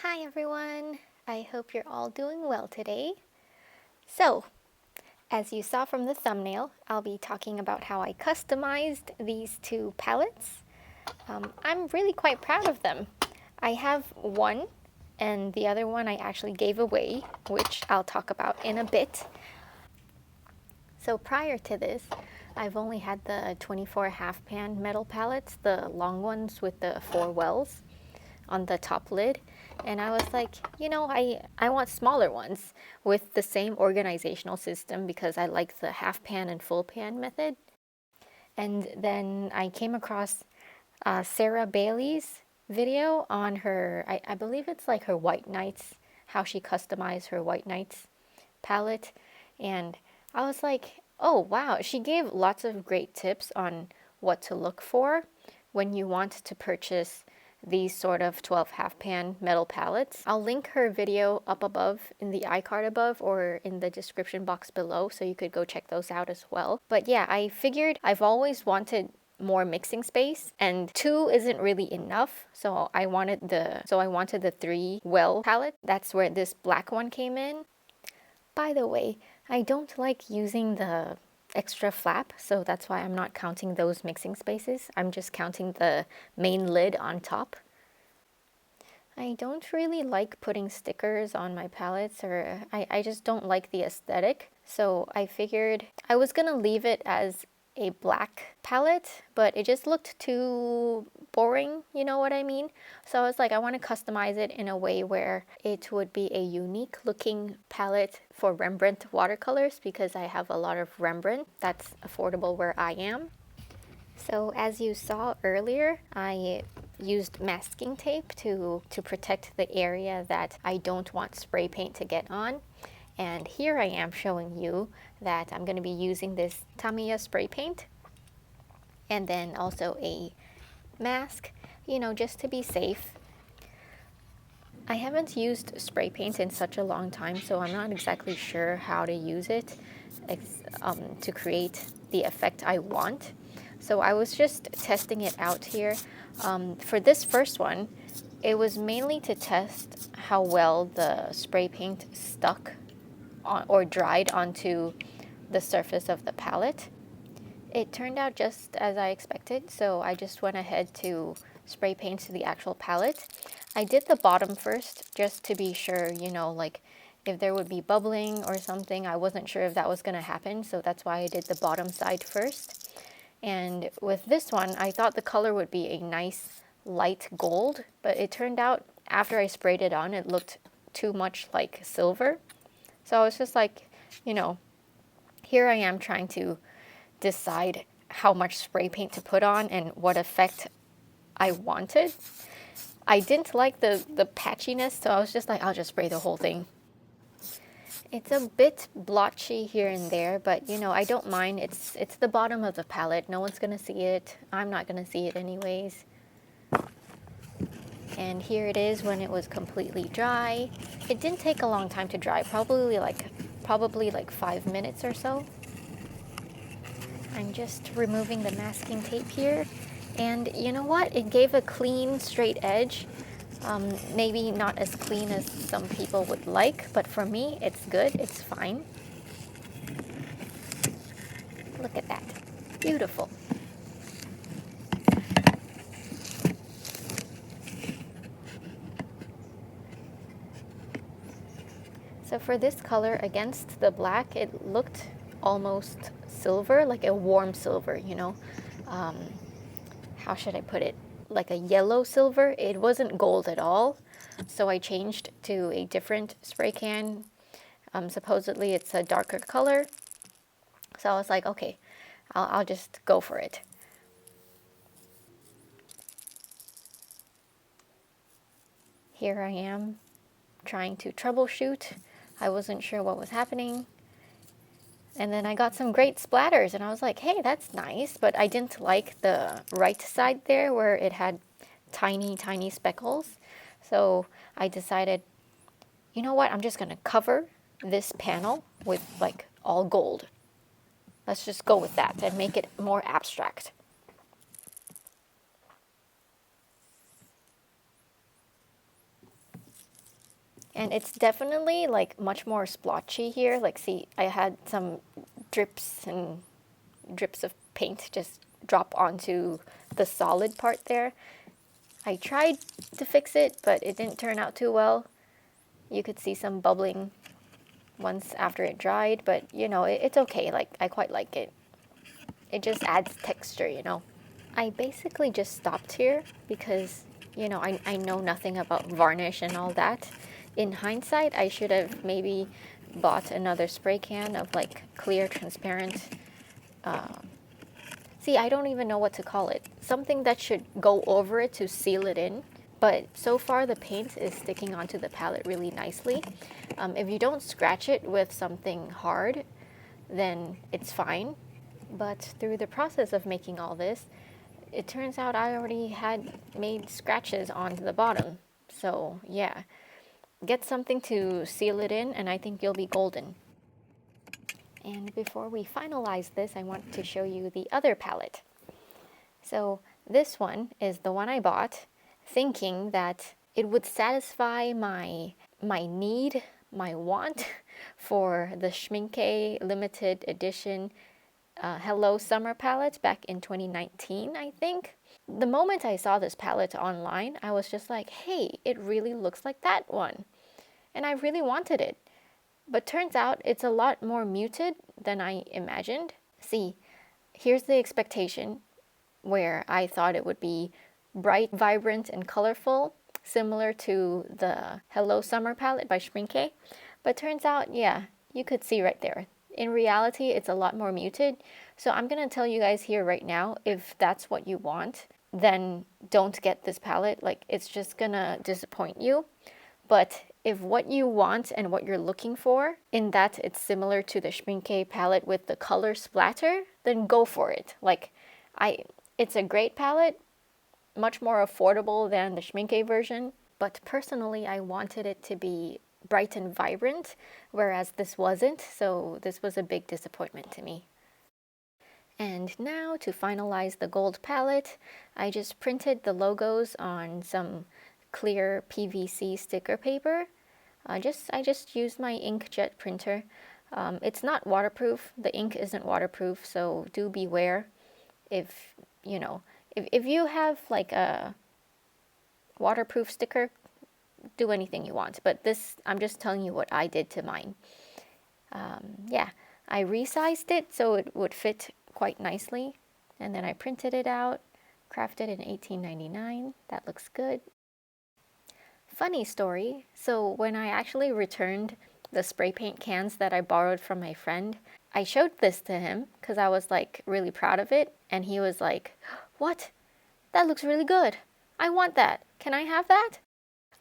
Hi everyone! I hope you're all doing well today. So, as you saw from the thumbnail, I'll be talking about how I customized these two palettes. I'm really quite proud of them. I have one, and the other one I actually gave away, which I'll talk about in a bit. So prior to this, I've only had the 24 half pan metal palettes, the long ones with the 4 wells on the top lid, and I was like, I want smaller ones with the same organizational system because I like the half pan and full pan method. And then I came across Sarah Bailey's video on her, I believe it's like her White Nights, how she customized her White Nights palette, and I was like, oh wow, she gave lots of great tips on what to look for when you want to purchase these sort of 12 half pan metal palettes. I'll link her video up above in the iCard above or in the description box below, so you could go check those out as well. But yeah, I figured I've always wanted more mixing space, and 2 isn't really enough, so I wanted the 3 well palette. That's where this black one came in. By the way, I don't like using the extra flap, so that's why I'm not counting those mixing spaces. I'm just counting the main lid on top. I don't really like putting stickers on my palettes, or I just don't like the aesthetic. So I figured I was gonna leave it as a black palette, but it just looked too boring, you know what I mean? So I was like, I want to customize it in a way where it would be a unique looking palette for Rembrandt watercolors, because I have a lot of Rembrandt that's affordable where I am. So as you saw earlier, I used masking tape to protect the area that I don't want spray paint to get on. And here I am showing you that I'm going to be using this Tamiya spray paint and then also a mask, just to be safe. I haven't used spray paint in such a long time, so I'm not exactly sure how to use it to create the effect I want. So I was just testing it out here. For this first one, it was mainly to test how well the spray paint stuck or dried onto the surface of the palette. It turned out just as I expected, so I just went ahead to spray paint the actual palette. I did the bottom first just to be sure, like if there would be bubbling or something. I wasn't sure if that was going to happen, so that's why I did the bottom side first. And with this one, I thought the color would be a nice light gold, but it turned out after I sprayed it on, it looked too much like silver. So I was just like, here I am trying to decide how much spray paint to put on and what effect I wanted. I didn't like the patchiness, so I was just like, I'll just spray the whole thing. It's a bit blotchy here and there, but I don't mind. It's the bottom of the palette. No one's gonna see it. I'm not gonna see it anyways. And here it is when it was completely dry. It didn't take a long time to dry, probably like 5 minutes or so. I'm just removing the masking tape here, and you know what? It gave a clean, straight edge. Maybe not as clean as some people would like, but for me, it's good. It's fine. Look at that. Beautiful. So for this color against the black, it looked almost silver, like a warm silver, how should I put it? Like a yellow silver. It wasn't gold at all. So I changed to a different spray can. Supposedly it's a darker color. So I was like, okay, I'll just go for it. Here I am trying to troubleshoot. I wasn't sure what was happening. And then I got some great splatters, and I was like, hey, that's nice. But I didn't like the right side there where it had tiny, tiny speckles. So I decided, you know what, I'm just going to cover this panel with like all gold. Let's just go with that and make it more abstract. And it's definitely like much more splotchy here. Like see, I had some drips and drips of paint just drop onto the solid part there. I tried to fix it, but it didn't turn out too well. You could see some bubbling once after it dried, but you know, it's okay. Like, I quite like it. It just adds texture, you know. I basically just stopped here because, you know, I know nothing about varnish and all that. In hindsight, I should have maybe bought another spray can of like clear, transparent, see, I don't even know what to call it. Something that should go over it to seal it in. But so far the paint is sticking onto the palette really nicely. If you don't scratch it with something hard, then it's fine. But through the process of making all this, it turns out I already had made scratches on the bottom. So yeah, get something to seal it in and I think you'll be golden. And before we finalize this, I want to show you the other palette. So this one is the one I bought, thinking that it would satisfy my need, my want for the Schmincke limited edition Hello Summer palette back in 2019, I think. The moment I saw this palette online, I was just like, hey, it really looks like that one. And I really wanted it. But turns out it's a lot more muted than I imagined. See, here's the expectation where I thought it would be bright, vibrant, and colorful, similar to the Hello Summer palette by Schmincke. But turns out, yeah, you could see right there. In reality, it's a lot more muted. So I'm going to tell you guys here right now, if that's what you want, then don't get this palette. Like, it's just going to disappoint you. But if what you want and what you're looking for, in that it's similar to the Schmincke palette with the color splatter, then go for it. Like, it's a great palette, much more affordable than the Schmincke version. But personally, I wanted it to be bright and vibrant, whereas this wasn't, so this was a big disappointment to me. And now to finalize the gold palette, I just printed the logos on some clear PVC sticker paper. I just used my inkjet printer. It's not waterproof. The ink isn't waterproof, so do beware. If you have like a waterproof sticker, do anything you want. But this, I'm just telling you what I did to mine. Yeah, I resized it so it would fit quite nicely, and then I printed it out, crafted in 1899. That looks good. Funny story, so when I actually returned the spray paint cans that I borrowed from my friend, I showed this to him because I was like really proud of it, and he was like, "What? That looks really good. I want that. Can I have that?"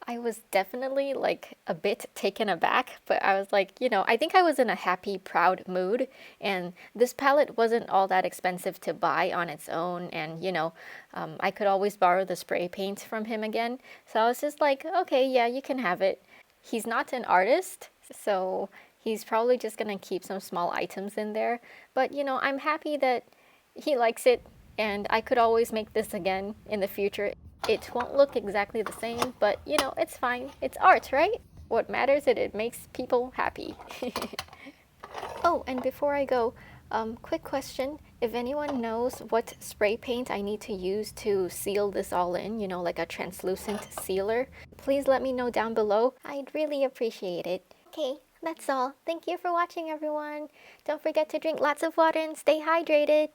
I was definitely like a bit taken aback, but I was like, I think I was in a happy, proud mood, and this palette wasn't all that expensive to buy on its own, and I could always borrow the spray paint from him again, so I was just like, okay, yeah, you can have it. He's not an artist, so he's probably just gonna keep some small items in there, but I'm happy that he likes it, and I could always make this again in the future. It won't look exactly the same, but it's fine. It's art, right? What matters is it makes people happy. Oh, and before I go, quick question. If anyone knows what spray paint I need to use to seal this all in, like a translucent sealer, please let me know down below. I'd really appreciate it. Okay, that's all. Thank you for watching, everyone. Don't forget to drink lots of water and stay hydrated.